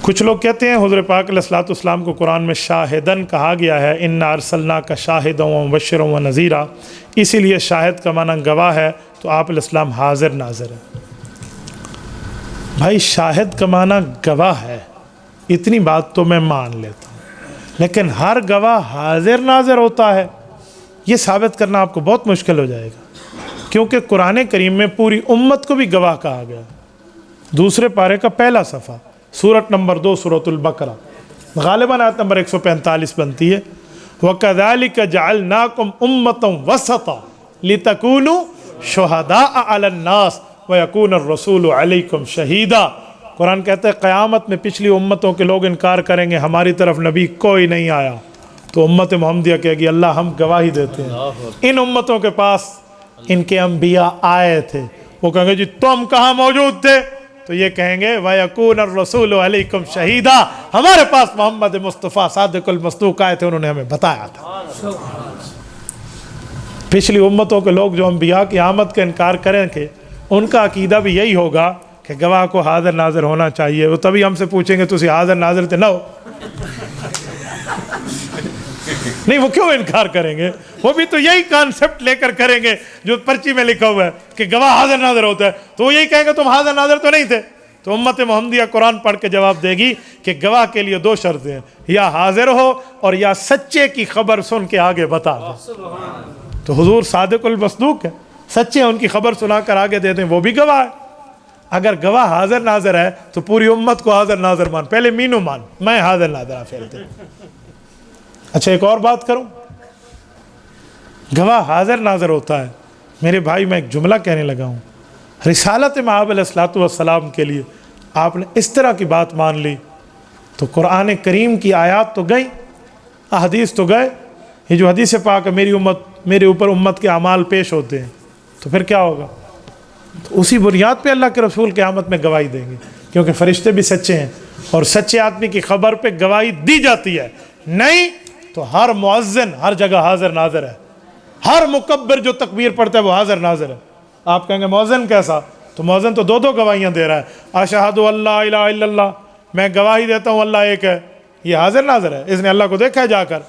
کچھ لوگ کہتے ہیں حضور پاک علیہ الصلوۃ والسلام کو قرآن میں شاہدن کہا گیا ہے، انا ارسلناک شاہدا ومبشرا ونذیرا، اسی لیے شاہد کا معنی گواہ ہے، تو آپ علیہ السلام حاضر ناظر ہیں۔ بھائی شاہد کا معنی گواہ ہے، اتنی بات تو میں مان لیتا ہوں، لیکن ہر گواہ حاضر ناظر ہوتا ہے، یہ ثابت کرنا آپ کو بہت مشکل ہو جائے گا، کیونکہ قرآن کریم میں پوری امت کو بھی گواہ کہا گیا۔ دوسرے پارے کا پہلا صفحہ، سورت نمبر 2 سورۃ البقرہ، غالباً آیت نمبر 145 بنتی ہے، وَكَذَلِكَ جَعَلْنَاكُمْ أُمَّةً وَسَطًا لِتَكُونُوا شُهَدَاءَ عَلَى النَّاسِ وَيَكُونَ الرَّسُولُ عَلَيْكُمْ شَهِيدًا۔ قرآن کہتا ہے قیامت میں پچھلی امتوں کے لوگ انکار کریں گے ہماری طرف نبی کوئی نہیں آیا، تو امت محمدیہ کہے گی اللہ ہم گواہی دیتے ہیں ان امتوں کے پاس ان کے انبیاء آئے تھے، وہ کہیں گے جی تم کہاں موجود تھے، تو یہ کہیں گے وَيَكُونَ الرَّسُولُ عَلَيْكُمْ شَهِيدًا، ہمارے پاس محمد مصطفیٰ صادق المصدوق آئے تھے، انہوں نے ہمیں بتایا تھا۔ پچھلی امتوں کے لوگ جو انبیاء کی آمد کا انکار کریں کہ ان کا عقیدہ بھی یہی ہوگا کہ گواہ کو حاضر ناظر ہونا چاہیے، وہ تبھی ہم سے پوچھیں گے تسی حاضر ناظر تھے نہ ہو؟ نہیں، وہ کیوں انکار کریں گے؟ وہ بھی تو یہی کانسیپٹ لے کر کریں گے جو پرچی میں لکھا ہوا ہے کہ گواہ حاضر ناظر ہوتا ہے، تو وہ یہی کہیں گے تم حاضر ناظر تو نہیں تھے۔ تو امت محمدیہ قرآن پڑھ کے جواب دے گی کہ گواہ کے لیے 2 شرطیں ہیں، یا حاضر ہو اور یا سچے کی خبر سن کے آگے بتا دے۔ تو حضور صادق المصدوق ہے، سچے ہیں، ان کی خبر سنا کر آگے دے دیں، وہ بھی گواہ ہے۔ اگر گواہ حاضر ناظر ہے تو پوری امت کو حاضر ناظر مان، پہلے مینو مان، میں حاضر ناظر پھر دے۔ اچھا ایک اور بات کروں، گواہ حاضر ناظر ہوتا ہے، میرے بھائی میں ایک جملہ کہنے لگا ہوں، رسالت مآب علیہ الصلوۃ والسلام کے لیے آپ نے اس طرح کی بات مان لی تو قرآن کریم کی آیات تو گئی، احادیث تو گئے، یہ جو حدیث پاک ہے میرے اوپر امت کے اعمال پیش ہوتے ہیں، تو پھر کیا ہوگا؟ تو اسی بنیاد پہ اللہ کے رسول قیامت میں گواہی دیں گے، کیونکہ فرشتے بھی سچے ہیں اور سچے آدمی کی خبر پہ گواہی دی جاتی ہے، نہیں تو ہر مؤذن ہر جگہ حاضر ناظر ہے، ہر مکبر جو تکبیر پڑھتا ہے وہ حاضر ناظر ہے۔ آپ کہیں گے مؤذن کیسا؟ تو مؤذن تو 2 گواہیاں دے رہا ہے، اشہد اللہ الہ الا اللہ، میں گواہی دیتا ہوں اللہ ایک ہے، یہ حاضر ناظر ہے، اس نے اللہ کو دیکھا ہے جا کر۔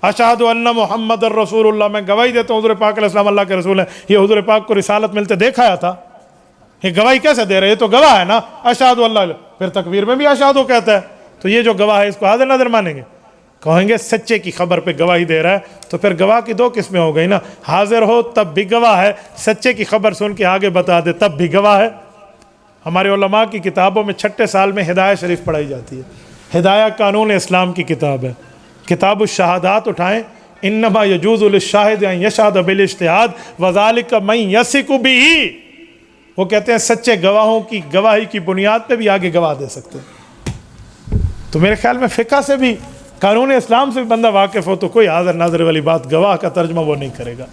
اشہد ان محمد الرسول اللہ، میں گواہی دیتا ہوں حضور پاک علیہ السلام اللہ کے رسول ہیں، یہ حضور پاک کو رسالت ملتے دیکھا تھا، یہ گواہی کیسے دے رہے؟ یہ تو گواہ ہے نا، اشہد اللہ، پھر تکبیر میں بھی اشہد کہتا ہے، تو یہ جو گواہ ہے اس کو حاضر ناظر مانیں گے؟ کہیں گے سچے کی خبر پہ گواہی دے رہا ہے، تو پھر گواہ کی 2 قسمیں ہو گئی نا، حاضر ہو تب بھی گواہ ہے، سچے کی خبر سن کے آگے بتا دے تب بھی گواہ ہے۔ ہمارے علماء کی کتابوں میں 6 سال میں ہدایہ شریف پڑھائی جاتی ہے، ہدایہ قانون اسلام کی کتاب ہے، کتاب الشہادات اٹھائیں، انما یجوز للشاہد ان یشہد بالاجتہاد وذالک من یثق بہ، وہ کہتے ہیں سچے گواہوں کی گواہی کی بنیاد پہ بھی آگے گواہ دے سکتے ہیں۔ تو میرے خیال میں فقہ سے بھی قانون اسلام سے بھی بندہ واقف ہو تو کوئی حاضر ناظر والی بات گواہ کا ترجمہ وہ نہیں کرے گا۔